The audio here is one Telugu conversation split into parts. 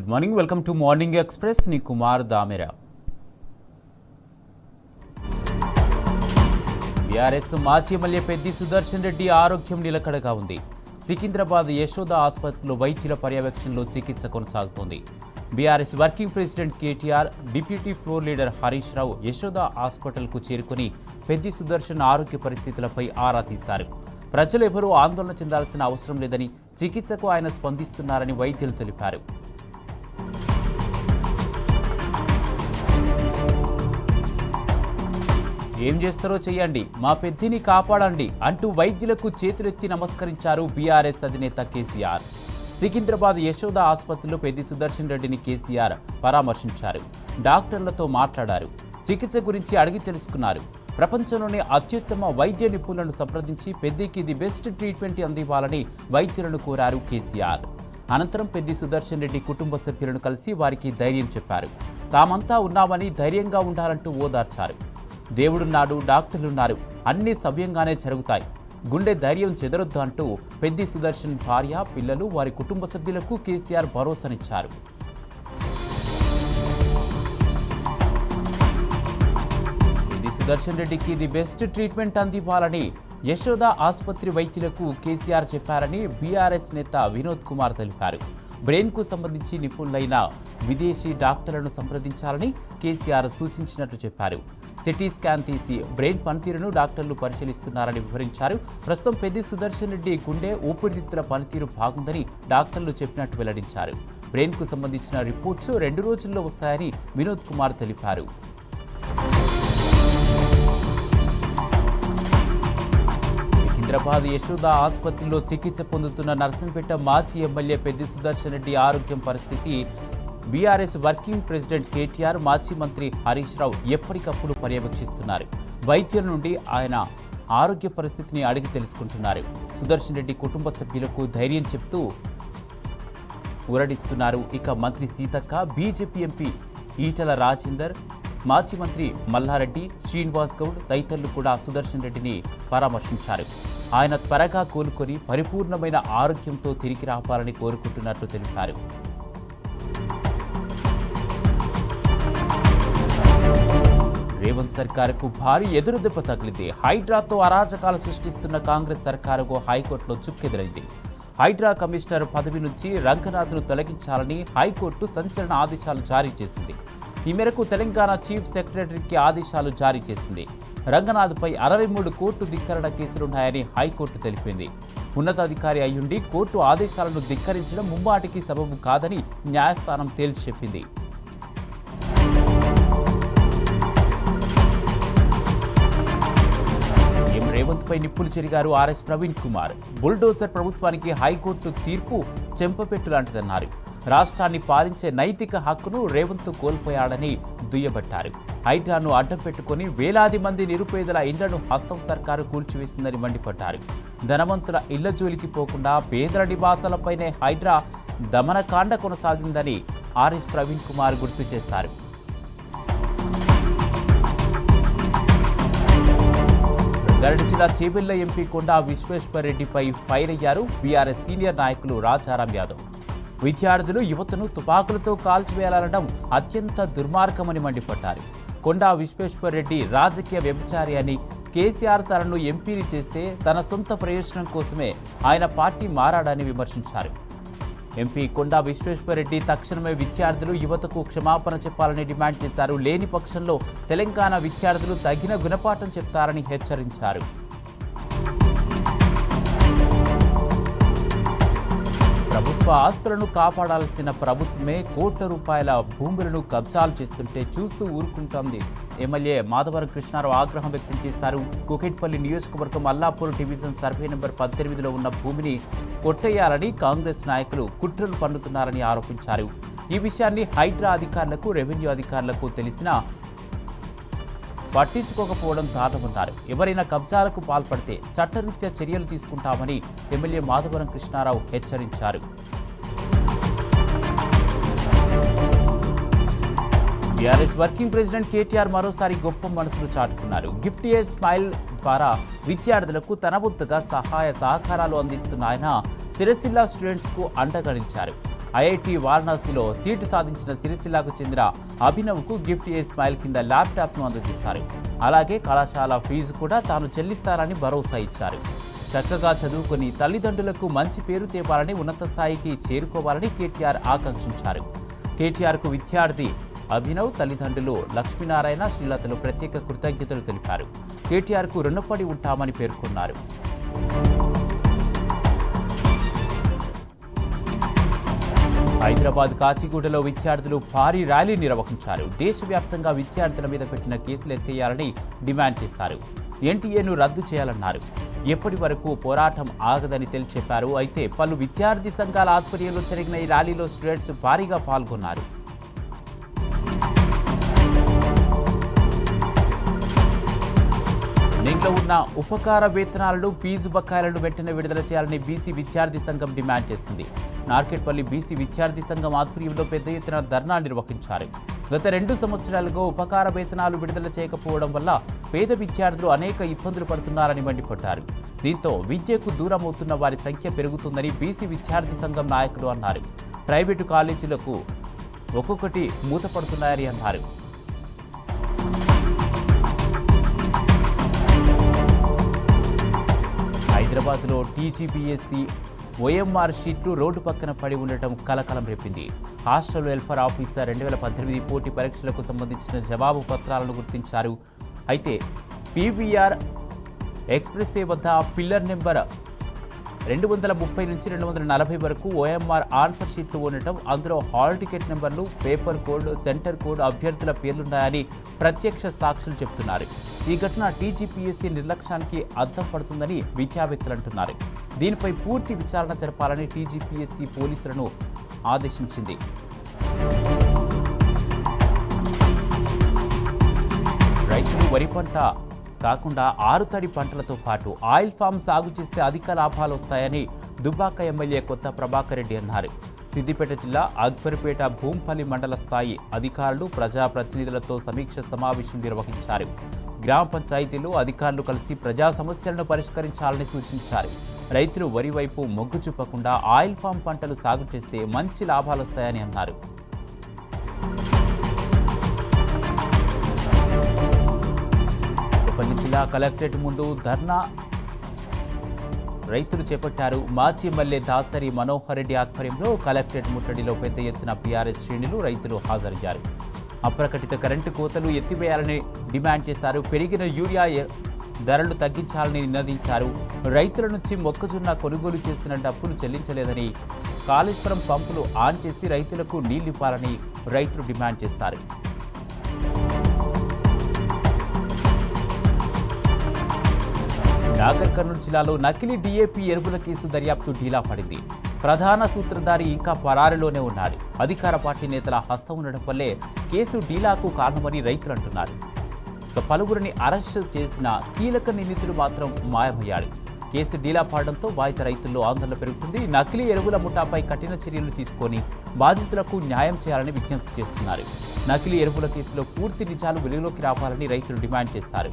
Good morning, welcome to morning express. నీ కుమార్ దామెరా. బీఆర్ఎస్ మాజీ ఎమ్మెల్యే పెద్ది సుదర్శన్ రెడ్డి ఆరోగ్యం నిలకడగా ఉంది. సికింద్రాబాద్ యశోద ఆసుపత్రిలో వైద్యుల పర్యవేక్షణలో చికిత్స కొనసాగుతోంది. BRS working president KTR, deputy floor leader Harish Rao Yashoda హాస్పిటల్కు చేరుకుని పెద్ది సుదర్శన్ ఆరోగ్య పరిస్థితులపై ఆరా తీశారు. ప్రజలు ఎవరూ ఆందోళన చెందాల్సిన అవసరం లేదని, చికిత్సకు ఆయన స్పందిస్తున్నారని వైద్యులు తెలిపారు. ఏం చేస్తారో చేయండి, మా పెద్దిని కాపాడండి అంటూ వైద్యులకు చేతులెత్తి నమస్కరించారు బీఆర్ఎస్ అధినేత కేసీఆర్. సికింద్రాబాద్ యశోద ఆసుపత్రిలో పెద్ది సుదర్శన్ రెడ్డిని కేసీఆర్ పరామర్శించారు. డాక్టర్లతో మాట్లాడారు. చికిత్స గురించి అడిగి తెలుసుకున్నారు. ప్రపంచంలోనే అత్యుత్తమ వైద్య నిపుణులను సంప్రదించి పెద్దికి ది బెస్ట్ ట్రీట్మెంట్ అందివ్వాలని వైద్యులను కోరారు కేసీఆర్. అనంతరం పెద్ది సుదర్శన్ రెడ్డి కుటుంబ సభ్యులను కలిసి వారికి ధైర్యం చెప్పారు. తామంతా ఉన్నామని ధైర్యంగా ఉండాలంటూ ఓదార్చారు. దేవుడున్నాడు, డాక్టర్లున్నారు, అన్నీ సవ్యంగానే జరుగుతాయి, గుండె ధైర్యం చెదరొద్దు అంటూ పెద్ది సుదర్శన్ భార్య, పిల్లలు, వారి కుటుంబ సభ్యులకు కేసీఆర్ భరోసానిచ్చారు. పెద్ది సుదర్శన్ రెడ్డికి ది బెస్ట్ ట్రీట్మెంట్ అందివ్వాలని యశోద ఆసుపత్రి వైద్యులకు కేసీఆర్ చెప్పారని బీఆర్ఎస్ నేత వినోద్ కుమార్ తెలిపారు. బ్రెయిన్కు సంబంధించి నిపుణులైన విదేశీ డాక్టర్లను సంప్రదించాలని కేసీఆర్ సూచించినట్లు చెప్పారు. సిటీ స్కాన్ తీసి బ్రెయిన్ పనితీరును డాక్టర్లు పరిశీలిస్తున్నారని వివరించారు. ప్రస్తుతం పెద్ది సుదర్శన్ రెడ్డి గుండె, ఊపిరితిత్తుల పనితీరు బాగుందని డాక్టర్లు చెప్పినట్టు వెల్లడించారు. బ్రెయిన్కు సంబంధించిన రిపోర్ట్స్ 2 రోజుల్లో వస్తాయని వినోద్ కుమార్ తెలిపారు. సికింద్రాబాద్ యశోద ఆసుపత్రిలో చికిత్స పొందుతున్న నర్సంపేట మాజీ ఎమ్మెల్యే పెద్ది సుదర్శన్ రెడ్డి ఆరోగ్యం పరిస్థితి బీఆర్ఎస్ వర్కింగ్ ప్రెసిడెంట్ కేటీఆర్, మాజీ మంత్రి హరీష్ రావు ఎప్పటికప్పుడు పర్యవేక్షిస్తున్నారు. వైద్యుల నుండి ఆయన ఆరోగ్య పరిస్థితిని అడిగి తెలుసుకుంటున్నారు. సుదర్శన్ రెడ్డి కుటుంబ సభ్యులకు ధైర్యం చెప్తూ ఊరడిస్తున్నారు. ఇక మంత్రి సీతక్క, బీజేపీ ఎంపీ ఈటల రాజేందర్, మాజీ మంత్రి మల్లారెడ్డి, శ్రీనివాస్ గౌడ్ తదితరులు కూడా సుదర్శన్ రెడ్డిని పరామర్శించారు. ఆయన త్వరగా కోలుకొని పరిపూర్ణమైన ఆరోగ్యంతో తిరిగి రావాలని కోరుకుంటున్నట్లు తెలిపారు. రేవంత్ సర్కారుకు భారీ ఎదురుదెబ్బ తగిలింది. హైడ్రాతో అరాచకాలు సృష్టిస్తున్న కాంగ్రెస్ సర్కారుకు హైకోర్టులో చుక్కెదురైంది. హైడ్రా కమిషనర్ పదవి నుంచి రంగనాథ్ను తొలగించాలని హైకోర్టు సంచలన ఆదేశాలు జారీ చేసింది. ఈ మేరకు తెలంగాణ చీఫ్ సెక్రటరీకి ఆదేశాలు జారీ చేసింది. రంగనాథ్పై 63 కోర్టు ధిక్కరణ కేసులున్నాయని హైకోర్టు తెలిపింది. ఉన్నతాధికారి అయ్యుండి కోర్టు ఆదేశాలను ధిక్కరించడం ముమ్మాటికి సబబు కాదని న్యాయస్థానం తేల్చి చెప్పింది. రేవంత్పై నిప్పులు చెరిగారు ఆర్ఎస్ ప్రవీణ్ కుమార్. బుల్డోజర్ ప్రభుత్వానికి హైకోర్టు తీర్పు చెంపపెట్టు లాంటిదన్నారు. రాష్ట్రాన్ని పాలించే నైతిక హక్కును రేవంత్ కోల్పోయాడని దుయ్యబట్టారు. హైడ్రాను అడ్డం పెట్టుకుని వేలాది మంది నిరుపేదల ఇళ్లను హస్తం సర్కారు కూల్చివేసిందని మండిపడ్డారు. ధనవంతుల ఇళ్ల జోలికి పోకుండా పేదల నివాసాలపైనే హైడ్రా దమనకాండ కొనసాగిందని ఆర్ఎస్ ప్రవీణ్ కుమార్ గుర్తు చేశారు. రంగారెడ్డి జిల్లా చేవెళ్ల ఎంపీ కొండా విశ్వేశ్వర్ రెడ్డిపై ఫైర్ అయ్యారు బీఆర్ఎస్ సీనియర్ నాయకులు రాజారాం యాదవ్. విద్యార్థులు యువతను తుపాకులతో కాల్చివేయాలనడం అత్యంత దుర్మార్గమని మండిపడ్డారు. కొండా విశ్వేశ్వర్ రెడ్డి రాజకీయ వ్యభిచారి అని, కేసీఆర్ తనను ఎంపీని చేస్తే తన సొంత ప్రయోజనం కోసమే ఆయన పార్టీ మారాడని విమర్శించారు. ఎంపీ కొండా విశ్వేశ్వర్ రెడ్డి తక్షణమే విద్యార్థులు, యువతకు క్షమాపణ చెప్పాలని డిమాండ్ చేశారు. లేని పక్షంలో తెలంగాణ విద్యార్థులు తగిన గుణపాఠం చెప్తారని హెచ్చరించారు. ప్రభుత్వ ఆస్తులను కాపాడాల్సిన ప్రభుత్వమే కోట్ల రూపాయల భూములను కబ్జాలు చేస్తుంటే చూస్తూ ఊరుకుంటోంది. ఎమ్మెల్యే మాధవరం కృష్ణారావు ఆగ్రహం వ్యక్తం చేశారు. కుకట్పల్లి నియోజకవర్గం అల్లాపూర్ డివిజన్ సర్వే నెంబర్ 18లో ఉన్న భూమిని కొట్టేయాలని కాంగ్రెస్ నాయకులు కుట్రలు పన్నుతున్నారని ఆరోపించారు. ఈ విషయాన్ని హైడ్రా అధికారులకు, రెవెన్యూ అధికారులకు తెలిసినా పట్టించుకోకపోవడం దారుణమన్నారు. ఎవరైనా కబ్జాలకు పాల్పడితే చట్టరీత్యా చర్యలు తీసుకుంటామని ఎమ్మెల్యే మాధవరం కృష్ణారావు హెచ్చరించారు. బీఆర్ఎస్ వర్కింగ్ ప్రెసిడెంట్ కేటీఆర్ మరోసారి గొప్ప మనసును చాటుకున్నారు. గిఫ్ట్ ఏ స్మైల్ ద్వారా విద్యార్థులకు తన వంతుగా సహాయ సహకారాలు అందిస్తున్న ఆయన సిరిసిల్ల స్టూడెంట్స్కు అండగా నిలిచారు. ఐఐటి వారణాసిలో సీటు సాధించిన సిరిసిల్లాకు చెందిన అభినవ్కు గిఫ్ట్ ఏ స్మైల్ కింద ల్యాప్టాప్ను అందజేస్తారు. అలాగే కళాశాల ఫీజు కూడా తాను చెల్లిస్తారని భరోసా ఇచ్చారు. చక్కగా చదువుకుని తల్లిదండ్రులకు మంచి పేరు తేవాలని, ఉన్నత స్థాయికి చేరుకోవాలని కేటీఆర్ ఆకాంక్షించారు. కేటీఆర్కు విద్యార్థి అభినవ్ తల్లిదండ్రులు లక్ష్మీనారాయణ, శ్రీలతలు ప్రత్యేక కృతజ్ఞతలు తెలిపారు. కేటీఆర్కు రుణపడి ఉంటామని పేర్కొన్నారు. హైదరాబాద్ కాచిగూడలో విద్యార్థులు భారీ ర్యాలీ నిర్వహించారు. దేశవ్యాప్తంగా విద్యార్థుల మీద పెట్టిన కేసులు ఎత్తేయాలని డిమాండ్ చేశారు. ఎన్టీఏను రద్దు చేయాలన్నారు. ఎప్పటి వరకు పోరాటం ఆగదని తెలియచెప్పారు. అయితే పలు విద్యార్థి సంఘాల ఆధ్వర్యంలో జరిగిన ఈ ర్యాలీలో స్టూడెంట్స్ భారీగా పాల్గొన్నారు. పెండింగ్లో ఉన్న ఉపకార వేతనాలను, ఫీజు బకాయిలను వెంటనే విడుదల చేయాలని బీసీ విద్యార్థి సంఘం డిమాండ్ చేసింది. నార్కెట్పల్లి బీసీ విద్యార్థి సంఘం ఆధ్వర్యంలో పెద్ద ఎత్తున ధర్నా నిర్వహించారు. గత 2 సంవత్సరాలుగా ఉపకార వేతనాలు విడుదల చేయకపోవడం వల్ల పేద విద్యార్థులు అనేక ఇబ్బందులు పడుతున్నారని మండిపడ్డారు. దీంతో విద్యకు దూరం అవుతున్న వారి సంఖ్య పెరుగుతుందని బీసీ విద్యార్థి సంఘం నాయకులు అన్నారు. ప్రైవేటు కాలేజీలకు ఒక్కొక్కటి మూతపడుతున్నాయని అన్నారు. హైదరాబాద్లో టీజీపీఎస్సీ ఓఎంఆర్ షీట్లు రోడ్డు పక్కన పడి ఉండటం కలకలం రేపింది. హాస్టల్ వెల్ఫేర్ ఆఫీసర్ 2018 పోటీ పరీక్షలకు సంబంధించిన జవాబు పత్రాలను గుర్తించారు. అయితే పీవీఆర్ ఎక్స్ప్రెస్ వే వద్ద పిల్లర్ నెంబర్ 230 నుంచి 240 వరకు ఓఎంఆర్ ఆన్సర్ షీట్లు ఉండటం, అందులో హాల్ టికెట్ నెంబర్లు, పేపర్ కోడ్, సెంటర్ కోడ్, అభ్యర్థుల పేర్లున్నాయని ప్రత్యక్ష సాక్షులు చెబుతున్నారు. ఈ ఘటన టీజీపీఎస్సీ నిర్లక్ష్యానికి అద్దం పడుతుందని విద్యావేత్తలు అంటున్నారు. దీనిపై పూర్తి విచారణ జరపాలని టీజీపీఎస్సీ పోలీసులను ఆదేశించింది. రైతులు వరి పంట కాకుండా ఆరుతడి పంటలతో పాటు ఆయిల్ ఫామ్ సాగు చేస్తే అధిక లాభాలు వస్తాయని దుబ్బాక ఎమ్మెల్యే కొత్త ప్రభాకర్ రెడ్డి అన్నారు. సిద్దిపేట జిల్లా అక్బర్పేట భూంపల్లి మండల స్థాయి అధికారులు, ప్రజాప్రతినిధులతో సమీక్ష సమావేశం నిర్వహించారు. గ్రామ పంచాయతీలు అధికారులు కలిసి ప్రజా సమస్యలను పరిష్కరించాలని సూచించారు. రైతులు వరి వైపు మొగ్గు చూపకుండా ఆయిల్ ఫామ్ పంటలు సాగు చేస్తే మంచి లాభాలు వస్తాయని అన్నారు. పెద్దపల్లి జిల్లా కలెక్టరేట్ ముందు ధర్నా రైతులు చేపట్టారు. మాజీ ఎమ్మెల్యే దాసరి మనోహర్ రెడ్డి ఆధ్వర్యంలో కలెక్టరేట్ ముట్టడిలో పెద్ద ఎత్తున పీఆర్ఎస్ శ్రేణులు, రైతులు హాజరయ్యారు. అప్రకటిత కరెంటు కోతలు ఎత్తివేయాలని డిమాండ్ చేశారు. పెరిగిన యూరియా ధరలు తగ్గించాలని నినదించారు. రైతుల నుంచి మొక్కజొన్న కొనుగోలు చేసిన డబ్బులు చెల్లించలేదని, కాళేశ్వరం పంపులు ఆన్ చేసి రైతులకు నీళ్లివ్వాలని రైతులు డిమాండ్ చేశారు. నాగర్ కర్నూలు జిల్లాలో నకిలీ డీఏపీ ఎరువుల కేసు దర్యాప్తు ఢీలా పడింది. ప్రధాన సూత్రధారి ఇంకా పరారీలోనే ఉన్నారు. అధికార పార్టీ నేతల హస్తం ఉండడం వల్లే కేసు ఢీలాకు కారణమని రైతులు అంటున్నారు. పలువురిని అరెస్టు చేసిన కీలక నిందితుడు మాత్రం మాయమయ్యాడు. కేసు ఢీలా పడడంతో బాధిత రైతుల్లో ఆందోళన పెరుగుతుంది. నకిలీ ఎరువుల ముఠాపై కఠిన చర్యలు తీసుకొని బాధితులకు న్యాయం చేయాలని విజ్ఞప్తి చేస్తున్నారు. నకిలీ ఎరువుల కేసులో పూర్తి నిజాలు వెలుగులోకి రావాలని రైతులు డిమాండ్ చేశారు.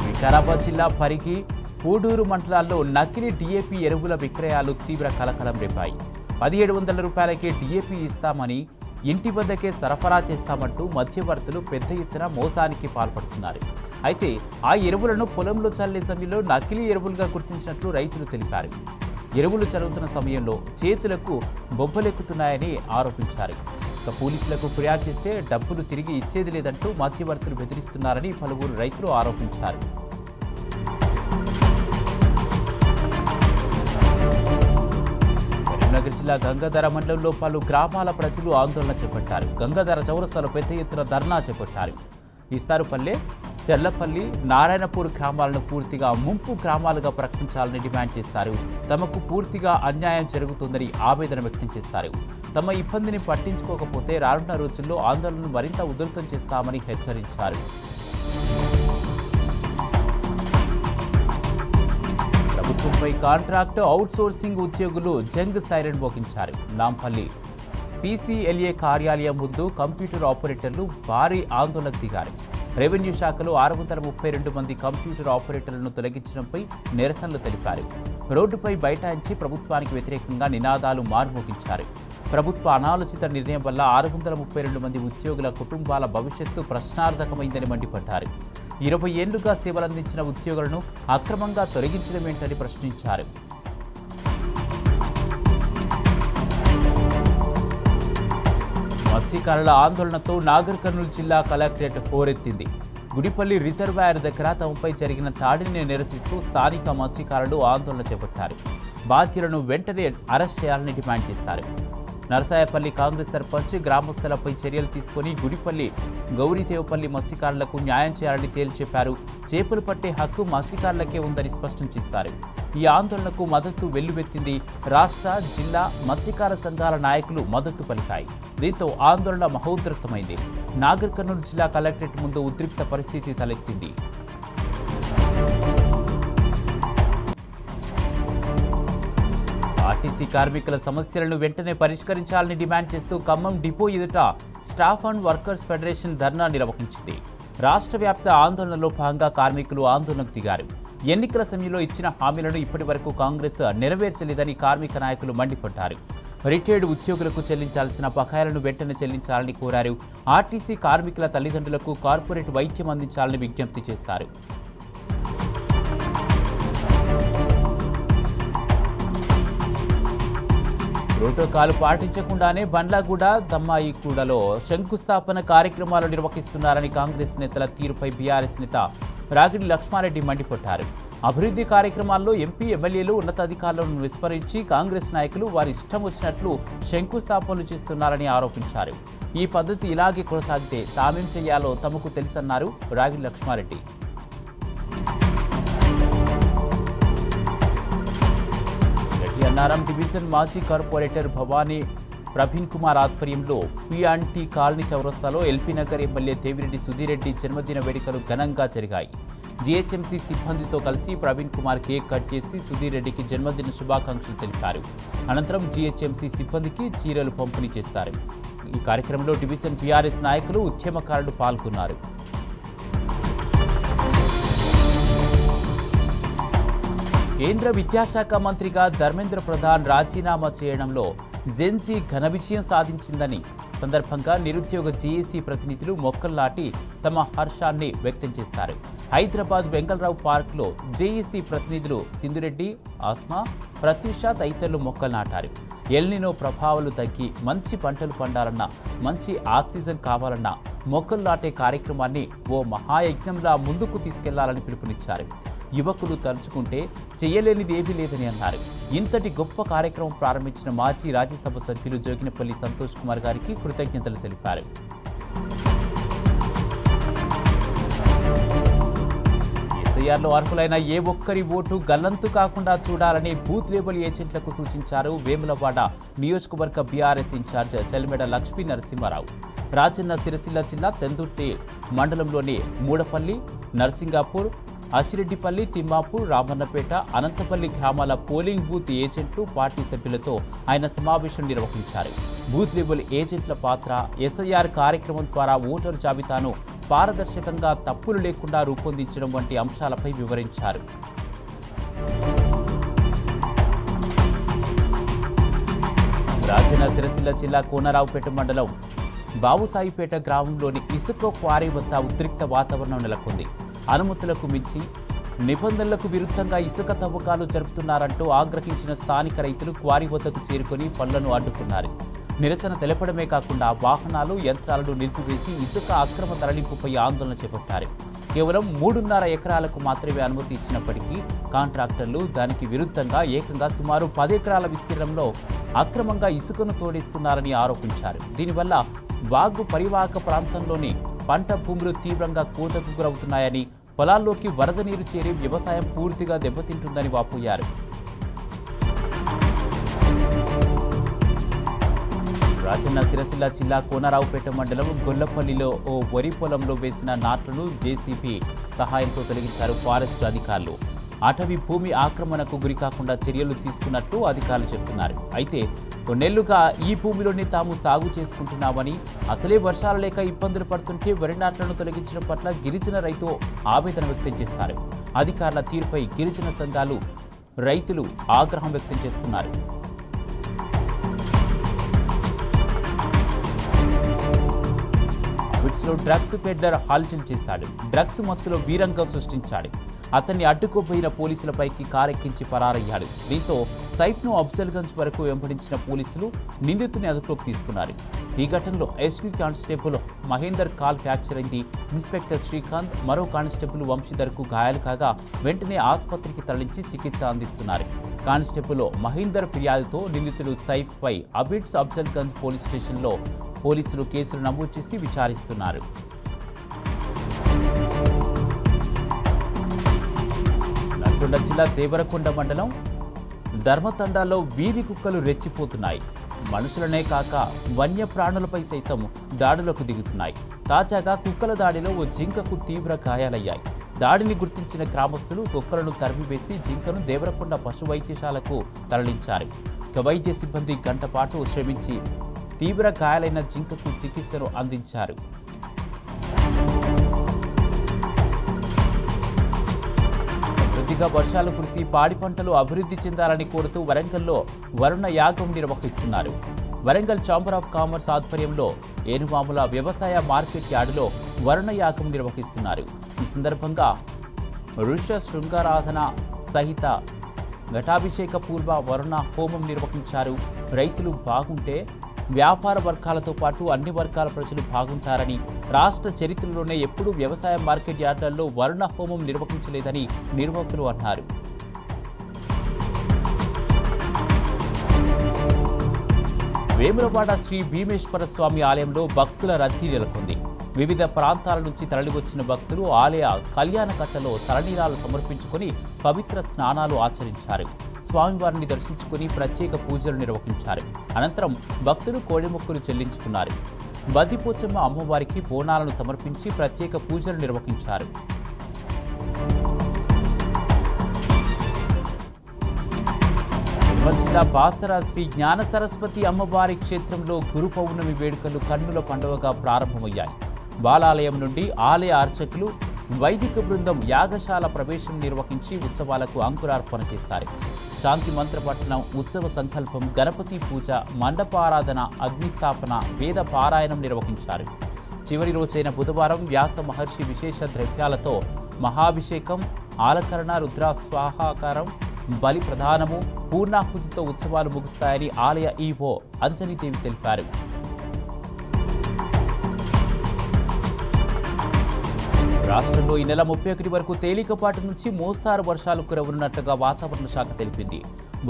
వికారాబాద్ జిల్లా పరిగి, పూడూరు మండలాల్లో నకిలీ డీఏపీ ఎరువుల విక్రయాలు తీవ్ర కలకలం రేపాయి. 1700 రూపాయలకే డీఏపీ ఇస్తామని, ఇంటి వద్దకే సరఫరా చేస్తామంటూ మధ్యవర్తులు పెద్ద ఎత్తున మోసానికి పాల్పడుతున్నారు. అయితే ఆ ఎరువులను పొలంలో చల్లే సమయంలో నకిలీ ఎరువులుగా గుర్తించినట్లు రైతులు తెలిపారు. ఎరువులు చల్లుతున్న సమయంలో చేతులకు బొబ్బలెక్కుతున్నాయని ఆరోపించారు. పోలీసులకు ఫిర్యాదు చేస్తే డబ్బులు తిరిగి ఇచ్చేది లేదంటూ మధ్యవర్తులు బెదిరిస్తున్నారని పలువురు రైతులు ఆరోపించారు. కరీంనగర్ జిల్లా గంగాధర మండలంలో పలు గ్రామాల ప్రజలు ఆందోళన చేపట్టారు. గంగాధర చౌరస్తాలో పెద్ద ఎత్తున ధర్నా చేపట్టారు. ఇస్తారుపల్లె, చెర్లపల్లి, నారాయణపూర్ గ్రామాలను పూర్తిగా ముంపు గ్రామాలుగా ప్రకటించాలని డిమాండ్ చేశారు. తమకు పూర్తిగా అన్యాయం జరుగుతుందని ఆవేదన వ్యక్తం చేశారు. తమ ఇబ్బందిని పట్టించుకోకపోతే రానున్న రోజుల్లో ఆందోళనను మరింత ఉధృతం చేస్తామని హెచ్చరించారు. ప్రభుత్వంపై కాంట్రాక్ట్ అవుట్సోర్సింగ్ ఉద్యోగులు జంగ్ సైరన్ మోగించారు. నాంపల్లి సీసీఎల్ఏ కార్యాలయం ముందు కంప్యూటర్ ఆపరేటర్లు భారీ ఆందోళనకు దిగారు. రెవెన్యూ శాఖలో 632 మంది కంప్యూటర్ ఆపరేటర్లను తొలగించడంపై నిరసనలు తెలిపారు. రోడ్డుపై బైఠాయించి ప్రభుత్వానికి వ్యతిరేకంగా నినాదాలు మార్మోగించారు. ప్రభుత్వ అనాలోచిత నిర్ణయం వల్ల 632 మంది ఉద్యోగుల కుటుంబాల భవిష్యత్తు ప్రశ్నార్థకమైందని మండిపడ్డారు. 20 ఏళ్లుగా సేవలందించిన ఉద్యోగులను అక్రమంగా తొలగించడమేంటని ప్రశ్నించారు. మత్స్యకారుల ఆందోళనతో నాగర్ కర్నూలు జిల్లా కలెక్టరేట్ హోరెత్తింది. గుడిపల్లి రిజర్వాయర్ దగ్గర తమపై జరిగిన దాడిని నిరసిస్తూ స్థానిక మత్స్యకారులు ఆందోళన చేపట్టారు. బాధ్యులను వెంటనే అరెస్ట్ చేయాలని డిమాండ్ చేశారు. నరసాయపల్లి కాంగ్రెస్ సర్పంచ్ గ్రామస్తులపై చర్యలు తీసుకుని గుడిపల్లి గౌరీదేవపల్లి మత్స్యకారులకు న్యాయం చేయాలని తేల్చెప్పారు. చేపలు పట్టే హక్కు మత్స్యకారులకే ఉందని స్పష్టం చేశారు. ఈ ఆందోళనకు మద్దతు వెల్లువెత్తింది. రాష్ట్ర, జిల్లా మత్స్యకార సంఘాల నాయకులు మద్దతు పలికాయి. దీంతో ఆందోళన మహోధృతమైంది. నాగర్ కర్నూలు జిల్లా కలెక్టరేట్ ముందు ఉద్రిక్త పరిస్థితి తలెత్తింది. ఆర్టీసీ కార్మికుల సమస్యలను వెంటనే పరిష్కరించాలని డిమాండ్ చేస్తూ ఖమ్మం డిపో ఎదుట స్టాఫ్ అండ్ వర్కర్స్ ఫెడరేషన్ ధర్నా నిర్వహించింది. రాష్ట్ర వ్యాప్త ఆందోళనలో భాగంగా కార్మికులు ఆందోళనకు దిగారు. ఎన్నికల సమయంలో ఇచ్చిన హామీలను ఇప్పటి వరకు కాంగ్రెస్ నెరవేర్చలేదని కార్మిక నాయకులు మండిపడ్డారు. రిటైర్డ్ ఉద్యోగులకు చెల్లించాల్సిన బకాయిలను వెంటనే చెల్లించాలని కోరారు. ఆర్టీసీ కార్మికుల తల్లిదండ్రులకు కార్పొరేట్ వైద్యం అందించాలని విజ్ఞప్తి చేశారు. ప్రోటోకాల్ పాటించకుండానే బండ్లగూడ, దమ్మాయిగూడలో శంకుస్థాపన కార్యక్రమాలు నిర్వహిస్తున్నారని కాంగ్రెస్ నేతల తీరుపై బీఆర్ఎస్ నేత రాగిడి లక్ష్మారెడ్డి మండిపడ్డారు. అభివృద్ధి కార్యక్రమాల్లో ఎంపీ, ఎమ్మెల్యేలు, ఉన్నతాధికారులను విస్మరించి కాంగ్రెస్ నాయకులు వారి ఇష్టం వచ్చినట్లు శంకుస్థాపనలు చేస్తున్నారని ఆరోపించారు. ఈ పద్ధతి ఇలాగే కొనసాగితే తామేం చేయాలో తమకు తెలుసన్నారు రాగిడి లక్ష్మారెడ్డి. అన్నారం డివిజన్ మాజీ కార్పొరేటర్ భవానీ ప్రవీణ్ కుమార్ ఆధ్వర్యంలో పి&టి కాలనీ చౌరస్తాలో ఎల్పీ నగర్ ఎమ్మెల్యే దేవిరెడ్డి సుధీరెడ్డి జన్మదిన వేడుకలు ఘనంగా జరిగాయి. జీహెచ్ఎంసీ సిబ్బందితో కలిసి ప్రవీణ్ కుమార్ కేక్ కట్ చేసి సుధీరెడ్డికి జన్మదిన శుభాకాంక్షలు తెలిపారు. అనంతరం జీహెచ్ఎంసీ సిబ్బందికి చీరలు పంపిణీ చేశారు. ఈ కార్యక్రమంలో డివిజన్ బీఆర్ఎస్ నాయకులు, ఉద్యమకారులు పాల్గొన్నారు. కేంద్ర విద్యాశాఖ మంత్రిగా ధర్మేంద్ర ప్రధాన్ రాజీనామా చేయడంలో జెన్సీ ఘన విజయం సాధించిందని సందర్భంగా నిరుద్యోగ జేఏసీ ప్రతినిధులు మొక్కలు నాటి తమ హర్షాన్ని వ్యక్తం చేశారు. హైదరాబాద్ వెంగళరావు పార్క్లో జేఏసీ ప్రతినిధులు సింధురెడ్డి, ఆస్మా, ప్రత్యూష తదితరులు మొక్కలు నాటారు. ఎల్నినో ప్రభావాలు తగ్గి మంచి పంటలు పండాలన్నా, మంచి ఆక్సిజన్ కావాలన్నా మొక్కలు నాటే కార్యక్రమాన్ని ఓ మహాయజ్ఞంలా ముందుకు తీసుకెళ్లాలని పిలుపునిచ్చారు. యువకులు తలుచుకుంటే చేయలేనిది ఏమీ లేదని అన్నారు. ఇంతటి గొప్ప కార్యక్రమం ప్రారంభించిన మాజీ రాజ్యసభ సభ్యులు జోగినపల్లి సంతోష్ కుమార్ గారికి కృతజ్ఞతలు తెలిపారు. ఎస్ఐఆర్లో అర్హులైన ఏ ఒక్కరి ఓటు గల్లంతు కాకుండా చూడాలని బూత్ లేబుల్ ఏజెంట్లకు సూచించారు వేములవాడ నియోజకవర్గ బీఆర్ఎస్ ఇన్ఛార్జ్ చెల్మెడ లక్ష్మీ నరసింహారావు. రాజన్న సిరిసిల్ల జిల్లా తెందుర్తి మండలంలోని మూడపల్లి, నర్సింగాపూర్, అసిరెడ్డిపల్లి, తిమ్మాపూర్, రామన్నపేట, అనంతపల్లి గ్రామాల పోలింగ్ బూత్ ఏజెంట్లు, పార్టీ సభ్యులతో ఆయన సమావేశం నిర్వహించారు. బూత్ లెవెల్ ఏజెంట్ల పాత్ర, ఎస్ఐఆర్ కార్యక్రమం ద్వారా ఓటరు జాబితాను పారదర్శకంగా, తప్పులు లేకుండా రూపొందించడం వంటి అంశాలపై వివరించారు. రాజన్న సిరిసిల్ల జిల్లా కోనరావుపేట మండలం బావుసాయిపేట గ్రామంలోని ఇసుక క్వారీ వద్ద ఉద్రిక్త వాతావరణం నెలకొంది. అనుమతులకు మించి నిబంధనలకు విరుద్ధంగా ఇసుక తవ్వకాలు జరుపుతున్నారంటూ ఆగ్రహించిన స్థానిక రైతులు క్వారీ వద్దకు చేరుకొని పనులను అడ్డుకున్నారు. నిరసన తెలపడమే కాకుండా వాహనాలు, యంత్రాలను నిలిపివేసి ఇసుక అక్రమ తరలింపుపై ఆందోళన చేపట్టారు. కేవలం 3.5 ఎకరాలకు మాత్రమే అనుమతి ఇచ్చినప్పటికీ కాంట్రాక్టర్లు దానికి విరుద్ధంగా ఏకంగా సుమారు 10 ఎకరాల విస్తీర్ణంలో అక్రమంగా ఇసుకను తోడేస్తున్నారని ఆరోపించారు. దీనివల్ల వాగు పరివాహక ప్రాంతంలోని పంట భూములు తీవ్రంగా కోతకు గురవుతున్నాయని, పొలాల్లోకి వరద నీరు చేరి వ్యవసాయం పూర్తిగా దెబ్బతింటుందని వాపోయారు. రాజన్న సిరిసిల్ల జిల్లా కోనరావుపేట మండలం గొల్లపల్లిలో ఓ వరి పొలంలో వేసిన నాట్లను జేసీబీ సహాయంతో తొలగించారు ఫారెస్ట్ అధికారులు. అటవీ భూమి ఆక్రమణకు గురికాకుండా చర్యలు తీసుకున్నట్లు అధికారులు చెబుతున్నారు. అయితే కొన్నేళ్లుగా ఈ భూమిలోనే తాము సాగు చేసుకుంటున్నామని, అసలే వర్షాలు లేక ఇబ్బందులు పడుతుంటే వరి నాట్లను తొలగించడం పట్ల గిరిజన రైతు ఆవేదన వ్యక్తం చేశారు. అధికారుల తీరుపై గిరిజన సంఘాలు, రైతులు ఆగ్రహం వ్యక్తం చేస్తున్నారు. లో డ్రగ్స్ పెడ్లర్ హల్చల్ చేశాడు. డ్రగ్స్ మత్తులో వీరంగం సృష్టించాడు. అతన్ని అడ్డుకోబోయిన పోలీసులపైకి కారెక్కించి పరారయ్యాడు. దీంతో సైఫ్ను అఫ్జల్గంజ్ వరకు వెంబడించిన పోలీసులు నిందితుని అదుపులోకి తీసుకున్నారు. ఈ ఘటనలో SP constable Mahender call fracture అయింది. ఇన్స్పెక్టర్ శ్రీకాంత్, మరో కానిస్టేబుల్ వంశీధర్కు గాయాలు కాగా వెంటనే ఆసుపత్రికి తరలించి చికిత్స అందిస్తున్నారు. కానిస్టేబుల్ మహేందర్ ఫిర్యాదుతో నిందితుడు సైఫ్ పై అబిడ్స్ అఫ్జల్గంజ్ పోలీస్ స్టేషన్లో పోలీసులు కేసులు నమోదు చేసి విచారిస్తున్నారు. నల్గొండ జిల్లా దేవరకొండ మండలం ధర్మతండాలో వీధి కుక్కలు రెచ్చిపోతున్నాయి. మనుషులనే కాక వన్యప్రాణులపై సైతం దాడులకు దిగుతున్నాయి. తాజాగా కుక్కల దాడిలో ఓ జింకకు తీవ్ర గాయాలయ్యాయి. దాడిని గుర్తించిన గ్రామస్తులు కుక్కలను తరిమివేసి జింకను దేవరకొండ పశు వైద్యశాలకు తరలించారు. వైద్య సిబ్బంది గంట పాటు శ్రమించి తీవ్ర గాయాలైన జింకకు చికిత్సను అందించారు. సమృద్ధిగా వర్షాలు కురిసి పాడి పంటలు అభివృద్ధి చెందాలని కోరుతూ వరంగల్లో వరుణ యాగం నిర్వహిస్తున్నారు. వరంగల్ ఛాంబర్ ఆఫ్ కామర్స్ ఆధ్వర్యంలో ఏనుమాముల వ్యవసాయ మార్కెట్ యార్డులో వరుణ యాగం నిర్వహిస్తున్నారు. ఈ సందర్భంగా ఋష శృంగారాధన సహిత ఘటాభిషేక పూర్వ వరుణ హోమం నిర్వహించారు. రైతులు బాగుంటే వ్యాపార వర్గాలతో పాటు అన్ని వర్గాల ప్రజలు బాగుంటారని, రాష్ట్ర చరిత్రలోనే ఎప్పుడూ వ్యవసాయ మార్కెట్ యార్డులలో వరుణ హోమం నిర్వహించలేదని నిర్వాహకులు అన్నారు. వేములవాడ శ్రీ భీమేశ్వర స్వామి ఆలయంలో భక్తుల రద్దీ నెలకొంది. వివిధ ప్రాంతాల నుంచి తరలివచ్చిన భక్తులు ఆలయ కళ్యాణ కట్టలో తలనీలాలు సమర్పించుకొని పవిత్ర స్నానాలు ఆచరించారు. స్వామివారిని దర్శించుకుని ప్రత్యేక పూజలు నిర్వహించారు. అనంతరం భక్తులు కోడిమొక్కులు చెల్లించుకున్నారు. బద్దిపోచమ్మ అమ్మవారికి బోనాలను సమర్పించి ప్రత్యేక పూజలు నిర్వహించారు. జిల్లా బాసర శ్రీ జ్ఞాన సరస్వతి అమ్మవారి క్షేత్రంలో గురు పౌర్ణమి వేడుకలు కన్నుల పండుగగా ప్రారంభమయ్యాయి. బాలాలయం నుండి ఆలయ అర్చకులు, వైదిక బృందం యాగశాల ప్రవేశం నిర్వహించి ఉత్సవాలకు అంకురార్పణ చేశారు. శాంతి మంత్రపఠనం, ఉత్సవ సంకల్పం, గణపతి పూజ, మండపారాధన, అగ్నిస్థాపన, వేద పారాయణం నిర్వహించారు. చివరి రోజైన బుధవారం వ్యాస మహర్షి విశేష ద్రవ్యాలతో మహాభిషేకం, ఆలకరణ, రుద్రాస్వాహాకారం, బలి ప్రధానము, పూర్ణాహుతితో ఉత్సవాలు ముగుస్తాయని ఆలయ ఈవో అంజనీదేవి తెలిపారు. రాష్ట్రంలో ఈ నెల 31 వరకు తేలికపాటి నుంచి మోస్తారు వర్షాలు కురవనున్నట్లుగా వాతావరణ శాఖ తెలిపింది.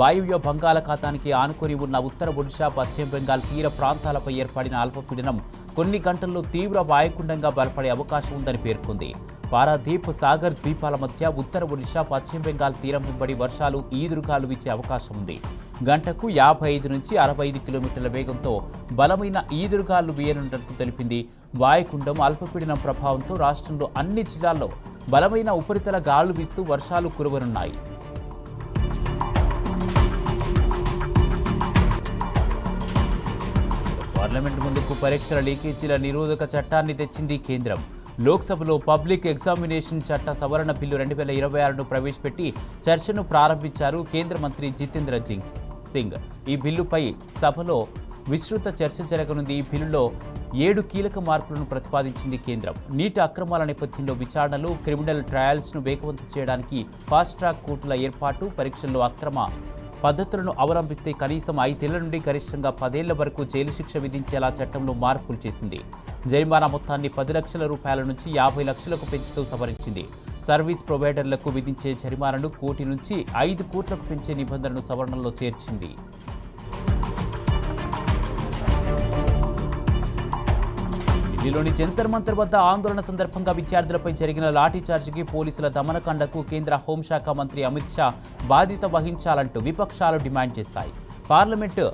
వాయువ్య బంగాళాఖాతానికి ఆనుకొని ఉన్న ఉత్తర ఒడిశా, పశ్చిమ బెంగాల్ తీర ప్రాంతాలపై ఏర్పడిన అల్పపీడనం కొన్ని గంటల్లో తీవ్ర వాయుగుండంగా బలపడే అవకాశం ఉందని పేర్కొంది. పారాదీప్, సాగర్ ద్వీపాల మధ్య ఉత్తర ఒడిశా, పశ్చిమ బెంగాల్ తీరం వెంబడి వర్షాలు ఈదురుగాలు వీచే అవకాశం ఉంది. గంటకు 55 నుంచి 65 కిలోమీటర్ల వేగంతో బలమైన ఈదురుగాలు వీయనున్నట్టు తెలిపింది. వాయుగుండం, అల్పపీడనం ప్రభావంతో రాష్ట్రంలో అన్ని జిల్లాల్లో బలమైన ఉపరితల గాలులు వీస్తూ వర్షాలు కురవనున్నాయి. పార్లమెంట్ ముందుకు పరీక్షల లీకేజీల నిరోధక చట్టాన్ని తెచ్చింది కేంద్రం. లోక్సభలో పబ్లిక్ ఎగ్జామినేషన్ చట్ట సవరణ బిల్లు 2026ను ప్రవేశపెట్టి చర్చను ప్రారంభించారు కేంద్ర మంత్రి జితేంద్ర సింగ్. ఈ బిల్లుపై సభలో విస్తృత చర్చ జరగనుంది. ఈ బిల్లులో 7 కీలక మార్పులను ప్రతిపాదించింది కేంద్రం. నీటి అక్రమాల నేపథ్యంలో విచారణలు, క్రిమినల్ ట్రయల్స్ను వేగవంతం చేయడానికి ఫాస్ట్ ట్రాక్ కోర్టుల ఏర్పాటు, పరీక్షల్లో అక్రమ పద్ధతులను అవలంబిస్తే కనీసం 5 ఏళ్ల నుండి గరిష్టంగా 10 ఏళ్ల వరకు జైలు శిక్ష విధించేలా చట్టంలో మార్పులు చేసింది. జరిమానా మొత్తాన్ని 10 లక్షల రూపాయల నుంచి 50 లక్షలకు పెంచుతూ సవరించింది. సర్వీస్ ప్రొవైడర్లకు విధించే జరిమానాను 1 కోటి నుంచి 5 కోట్లకు పెంచే నిబంధనను సవరణలో చేర్చింది. ఢిల్లీలోని జంతర్ మంతర్ వద్ద ఆందోళన సందర్భంగా విద్యార్థులపై జరిగిన లాఠీచార్జికి, పోలీసుల దమనకాండకు కేంద్ర హోంశాఖ మంత్రి అమిత్ షా బాధ్యత వహించాలంటూ విపక్షాలు డిమాండ్ చేశాయి. పార్లమెంటు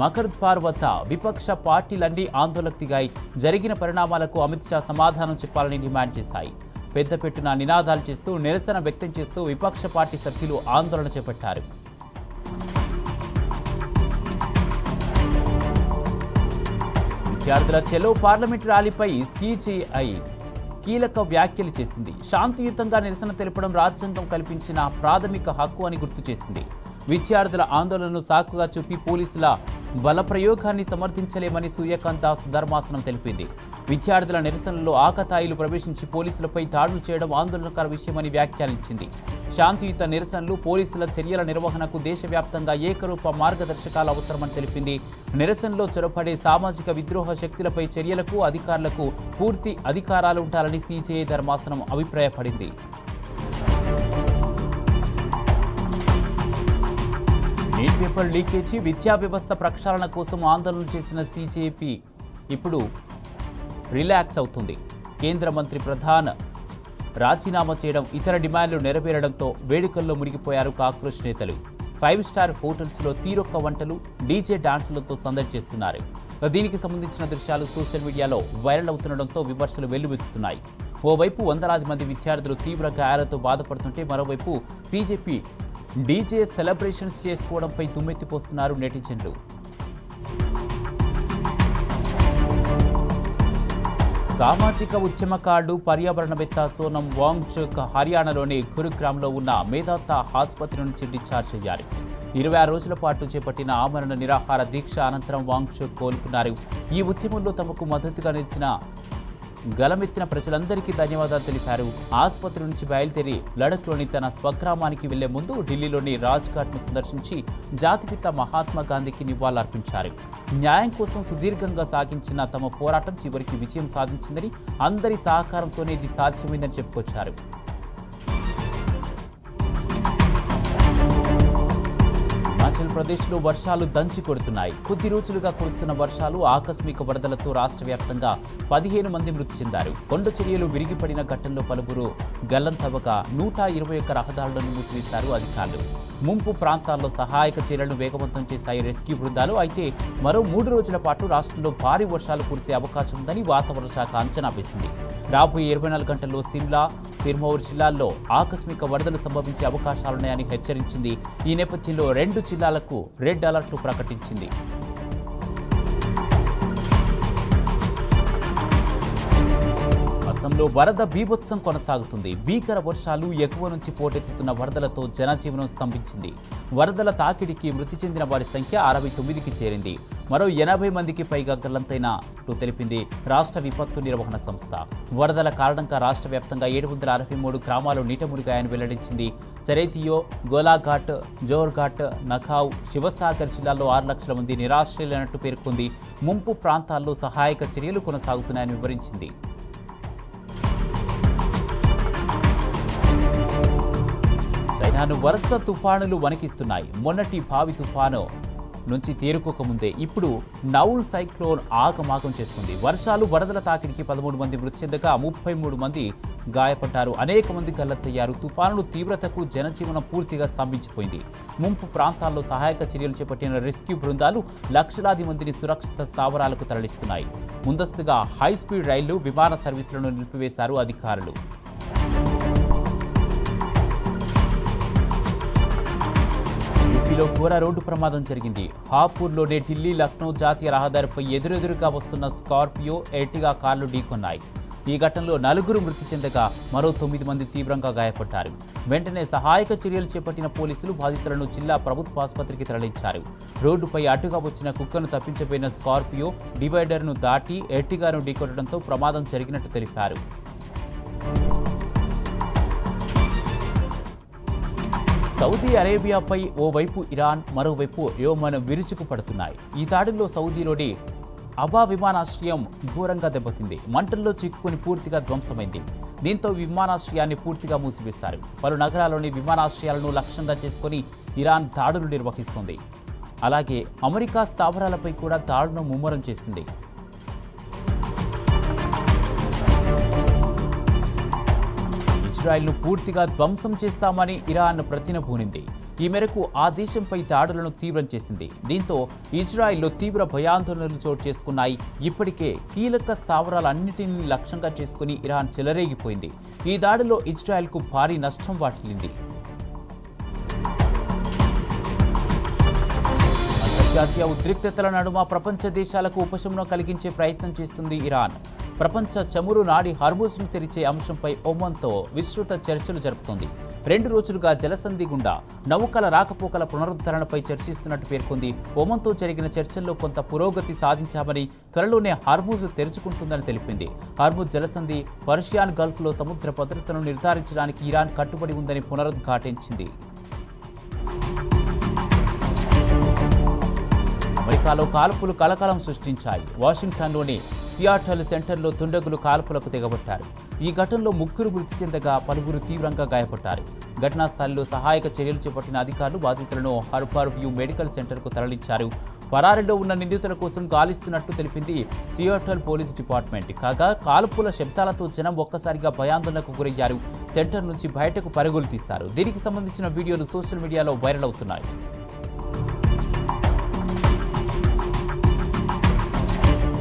మకర్ద్వార్ వద్ద విపక్ష పార్టీలన్నీ ఆందోళనకు దిగాయి. జరిగిన పరిణామాలకు అమిత్ షా సమాధానం చెప్పాలని డిమాండ్ చేశాయి. పెద్దపెట్టున నినాదాలు చేస్తూ, నిరసన వ్యక్తం చేస్తూ విపక్ష పార్టీ సభ్యులు ఆందోళన చేపట్టారు. విద్యార్థుల చెలో పార్లమెంట్ ర్యాలీపై సిజేఐ కీలక వ్యాఖ్యలు చేసింది. శాంతియుతంగా నిరసన తెలపడం రాజ్యాంగం కల్పించిన ప్రాథమిక హక్కు అని గుర్తు చేసింది. విద్యార్థుల ఆందోళనను సాకుగా చూపి పోలీసుల బలప్రయోగాన్ని సమర్థించలేమని సూర్యకాంత్ దాస్ ధర్మాసనం తెలిపింది. విద్యార్థుల నిరసనలో ఆకతాయిలు ప్రవేశించి పోలీసులపై దాడులు చేయడం ఆందోళనకర విషయమని వ్యాఖ్యానించింది. శాంతియుత నిరసనలు, పోలీసుల చర్యల నిర్వహణకు దేశవ్యాప్తంగా ఏకరూప మార్గదర్శకాలు అవసరమని తెలిపింది. నిరసనలో చొరబడే సామాజిక విద్రోహ శక్తులపై చర్యలకు అధికారులకు పూర్తి అధికారాలు ఉండాలని సిజేఐ ధర్మాసనం అభిప్రాయపడింది. నీట్ పేపర్ లీకేజీ, విద్యా వ్యవస్థ ప్రక్షాళన కోసం ఆందోళన చేసిన సిజేపీ ఇప్పుడు రిలాక్స్ అవుతుంది. కేంద్ర మంత్రి ప్రధాన్ రాజీనామా చేయడం, ఇతర డిమాండ్లు నెరవేరడంతో వేడుకల్లో మునిగిపోయారు కాక్రోచ్ నేతలు. 5 స్టార్ హోటల్స్లో తీరొక్క వంటలు, డీజే డాన్సులతో సందడి చేస్తున్నారు. దీనికి సంబంధించిన దృశ్యాలు సోషల్ మీడియాలో వైరల్ అవుతుండడంతో విమర్శలు వెల్లువెత్తుతున్నాయి. ఓవైపు వందలాది మంది విద్యార్థులు తీవ్ర గాయాలతో బాధపడుతుంటే, మరోవైపు సిజేపీ డీజే సెలబ్రేషన్స్ చేసుకోవడంపై దుమ్మెత్తిపోస్తున్నారు నెటిజన్లు. సామాజిక ఉద్యమకారుడు, పర్యావరణవేత్త సోనం వాంగ్చుక్ హర్యానాలోని గురుగ్రామ్లో ఉన్న మేదాంత ఆసుపత్రి నుంచి డిశ్చార్జ్ అయ్యారు. 26 రోజుల పాటు చేపట్టిన ఆమరణ నిరాహార దీక్ష అనంతరం వాంగ్చుక్ కోలుకున్నారు. ఈ ఉద్యమంలో తమకు మద్దతుగా నిలిచిన గలమెత్తిన ప్రజలందరికీ ధన్యవాదాలు తెలిపారు. ఆసుపత్రి నుంచి బయలుదేరి లడఖ్లోని తన స్వగ్రామానికి వెళ్లే ముందు ఢిల్లీలోని రాజ్ఘాట్ను సందర్శించి జాతిపిత మహాత్మా గాంధీకి నివాళులర్పించారు. న్యాయం కోసం సుదీర్ఘంగా సాగించిన తమ పోరాటం చివరికి విజయం సాధించిందని, అందరి సహకారంతోనే ఇది సాధ్యమైందని చెప్పుకొచ్చారు. హిమాచల్ ప్రదేశ్లో వర్షాలు దంచి కొడుతున్నాయి. కొద్ది రోజులుగా కురుస్తున్న వర్షాలు, ఆకస్మిక వరదలతో రాష్ట్ర వ్యాప్తంగా 15 మంది మృతి చెందారు. కొండ చర్యలు విరిగిపడిన ఘటనలో పలువురు గల్లంతవ్వగా 121 రహదారులను మూసివేశారు అధికారులు. ముంపు ప్రాంతాల్లో సహాయక చర్యలను వేగవంతం చేశాయి రెస్క్యూ బృందాలు. అయితే మరో 3 రోజుల పాటు రాష్ట్రంలో భారీ వర్షాలు కురిసే అవకాశం ఉందని వాతావరణ శాఖ అంచనా వేసింది. రాబోయే 24 గంటల్లో సిమ్లా, సిర్మౌర్ జిల్లాల్లో ఆకస్మిక వరదలు సంభవించే అవకాశాలున్నాయని హెచ్చరించింది. ఈ నేపథ్యంలో 2 జిల్లాలకు రెడ్ అలర్ట్ ప్రకటించింది. అసంలో వరద బీభత్సం కొనసాగుతుంది. భీకర వర్షాలు, ఎగువ నుంచి పోటెత్తుతున్న వరదలతో జనజీవనం స్తంభించింది. వరదల తాకిడికి మృతి చెందిన వారి సంఖ్య 69కి చేరింది. మరో 80 మందికి పైగా గల్లంతైనట్టు తెలిపింది రాష్ట్ర విపత్తు నిర్వహణ సంస్థ. వరదల కారణంగా రాష్ట్ర వ్యాప్తంగా 763 గ్రామాలు నీట మునిగాయని వెల్లడించింది. చరేతియో, గోలాఘాట్, జోర్ఘాట్, నఖావ్, శివసాగర్ జిల్లాల్లో 6 లక్షల మంది నిరాశ్రయులైనట్టు పేర్కొంది. ముంపు ప్రాంతాల్లో సహాయక చర్యలు కొనసాగుతున్నాయని వివరించింది. చైనాను వరుస తుఫానులు వణికిస్తున్నాయి. మొన్నటి భావి తుఫాను నుంచి తేరుకోకముందే ఇప్పుడు నౌల్ సైక్లోన్ ఆగమాగం చేస్తుంది. వర్షాలు, వరదల తాకిడికి 13 మంది మృతి చెందగా 33 మంది గాయపడ్డారు. అనేక మంది గల్లంతయ్యారు. తుఫానుల తీవ్రతకు జనజీవనం పూర్తిగా స్తంభించిపోయింది. ముంపు ప్రాంతాల్లో సహాయక చర్యలు చేపట్టిన రెస్క్యూ బృందాలు లక్షలాది మందిని సురక్షిత స్థావరాలకు తరలిస్తున్నాయి. ముందస్తుగా హైస్పీడ్ రైళ్లు, విమాన సర్వీసులను నిలిపివేశారు అధికారులు. యూపీలో ఘోర రోడ్డు ప్రమాదం జరిగింది. హాపూర్లోనే ఢిల్లీ లక్నో జాతీయ రహదారిపై ఎదురెదురుగా వస్తున్న స్కార్పియో, ఎర్టిగా కార్లు ఢీకొన్నాయి. ఈ ఘటనలో 4 మృతి చెందగా మరో 9 మంది తీవ్రంగా గాయపడ్డారు. వెంటనే సహాయక చర్యలు చేపట్టిన పోలీసులు బాధితులను జిల్లా ప్రభుత్వ ఆసుపత్రికి తరలించారు. రోడ్డుపై అడ్డుగా వచ్చిన కుక్కను తప్పించబోయిన స్కార్పియో డివైడర్ను దాటి ఎర్టిగాను ఢీకొట్టడంతో ప్రమాదం జరిగినట్టు తెలిపారు. సౌదీ అరేబియాపై ఓవైపు ఇరాన్, మరోవైపు యెమెన్ విరుచుకుపడుతున్నాయి. ఈ దాడుల్లో సౌదీలోని అబా విమానాశ్రయం ఘోరంగా దెబ్బతింది. మంటల్లో చిక్కుకుని పూర్తిగా ధ్వంసమైంది. దీంతో విమానాశ్రయాన్ని పూర్తిగా మూసివేశారు. పలు నగరాల్లోని విమానాశ్రయాలను లక్ష్యంగా చేసుకుని ఇరాన్ దాడులు నిర్వహిస్తోంది. అలాగే అమెరికా స్థావరాలపై కూడా దాడులను ముమ్మరం చేసింది. ఇజ్రాయెల్ను పూర్తిగా ధ్వంసం చేస్తామని ఇరాన్ ప్రతినబూనింది. ఈ మేరకు ఆ దేశంపై దాడులను తీవ్రం చేసింది. దీంతో ఇజ్రాయెల్లో తీవ్ర భయాందోళనలు చోటు చేసుకున్నాయి. ఇప్పటికే కీలక స్థావరాలన్నింటినీ లక్ష్యంగా చేసుకుని ఇరాన్ చెలరేగిపోయింది. ఈ దాడిలో ఇజ్రాయెల్కు భారీ నష్టం వాటిల్లింది. అంతర్జాతీయ ఉద్రిక్తతల నడుమ ప్రపంచ దేశాలకు ఉపశమనం కలిగించే ప్రయత్నం చేస్తుంది ఇరాన్. ప్రపంచ చమురు నాడి హార్మూజ్ను తెరిచే అంశంపై ఒమన్తో విస్తృత చర్చలు జరుపుతోంది. 2 రోజులుగా జలసంధి గుండా నౌకల రాకపోకల పునరుద్ధరణపై చర్చిస్తున్నట్టు పేర్కొంది. ఒమన్తో జరిగిన చర్చల్లో కొంత పురోగతి సాధించామని, త్వరలోనే హార్మూజ్ తెరుచుకుంటుందని తెలిపింది. హార్మూజ్ జలసంధి పర్షియన్ గల్ఫ్లో సముద్ర భద్రతను నిర్ధారించడానికి ఇరాన్ కట్టుబడి ఉందని పునరుద్ఘాటించింది. అమెరికాలో కాల్పులు కలకలం సృష్టించాయి. వాషింగ్టన్లోని సియాటల్ సెంటర్లో దుండగులు కాల్పులకు తెగబట్టారు. ఈ ఘటనలో 3 మృతి చెందగా పలువురు తీవ్రంగా గాయపడ్డారు. ఘటనా స్థలంలో సహాయక చర్యలు చేపట్టిన అధికారులు బాధితులను హార్బర్ వ్యూ మెడికల్ సెంటర్కు తరలించారు. పరారీలో ఉన్న నిందితుల కోసం గాలిస్తున్నట్టు తెలిపింది సియాటల్ పోలీస్ డిపార్ట్మెంట్. కాగా కాల్పుల శబ్దాలతో జనం ఒక్కసారిగా భయాందోళనకు గురయ్యారు. సెంటర్ నుంచి బయటకు పరుగులు తీశారు. దీనికి సంబంధించిన వీడియోలు సోషల్ మీడియాలో వైరల్ అవుతున్నాయి.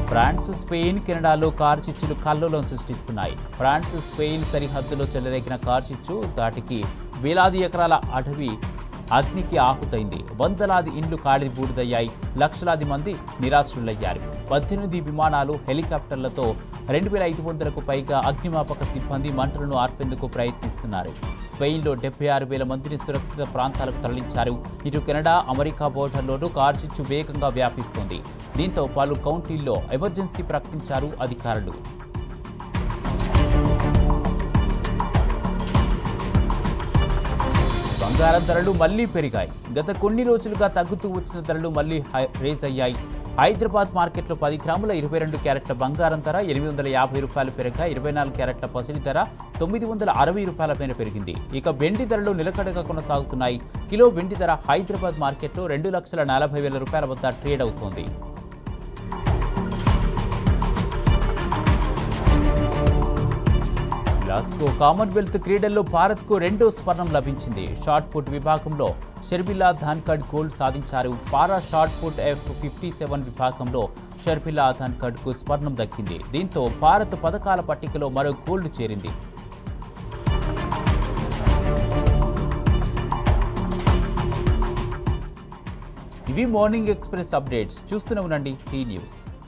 ఫ్రాన్స్, స్పెయిన్, కెనడాలో కార్చిచ్చులు కల్లోలం సృష్టిస్తున్నాయి. ఫ్రాన్స్, స్పెయిన్ సరిహద్దులో చెలరేగిన కార్చిచ్చు దాటికి వేలాది ఎకరాల అడవి అగ్నికి ఆహుతైంది. వందలాది ఇండ్లు కాలి బూడిదయ్యాయి. లక్షలాది మంది నిరాశ్రులయ్యారు. 18 విమానాలు, హెలికాప్టర్లతో 2500కు పైగా అగ్నిమాపక సిబ్బంది మంటలను ఆర్పేందుకు ప్రయత్నిస్తున్నారు. స్పెయిన్లో 76,000 మందిని సురక్షిత ప్రాంతాలకు తరలించారు. ఇటు కెనడా, అమెరికా బోర్డర్లోనూ కార్చిచ్చు వేగంగా వ్యాపిస్తోంది. దీంతో పలు కౌంటీల్లో ఎమర్జెన్సీ ప్రకటించారు అధికారులు. బంగారం ధరలు మళ్లీ పెరిగాయి. గత కొన్ని రోజులుగా తగ్గుతూ వచ్చిన ధరలు మళ్లీ రేజ్ అయ్యాయి. హైదరాబాద్ మార్కెట్లో 10 గ్రాముల 22 క్యారెట్ల బంగారం ధర ₹850 పెరగా 24 క్యారెట్ల పసిడి ధర ₹960 మేర పెరిగింది. ఇక వెండి ధరలు నిలకడగా కొనసాగుతున్నాయి. కిలో వెండి ధర హైదరాబాద్ మార్కెట్లో ₹2,40,000 వద్ద ట్రేడ్ అవుతోంది. గ్లాస్గో కామన్వెల్త్ క్రీడల్లో భారత్కు 2వ స్వర్ణం లభించింది. షాట్ పుట్ విభాగంలో షర్మిలా ధాన్కడ్ గోల్డ్ సాధించారు. పారా షాట్ పుట్ F57 విభాగంలో షర్మిలా ధాన్కడ్కు స్వర్ణం దక్కింది. దీంతో భారత్ పథకాల పట్టికలో మరో గోల్డ్ చేరింది. ఇవి మార్నింగ్ ఎక్స్ప్రెస్ అప్డేట్స్. చూస్తూనే ఉండండి టీ న్యూస్.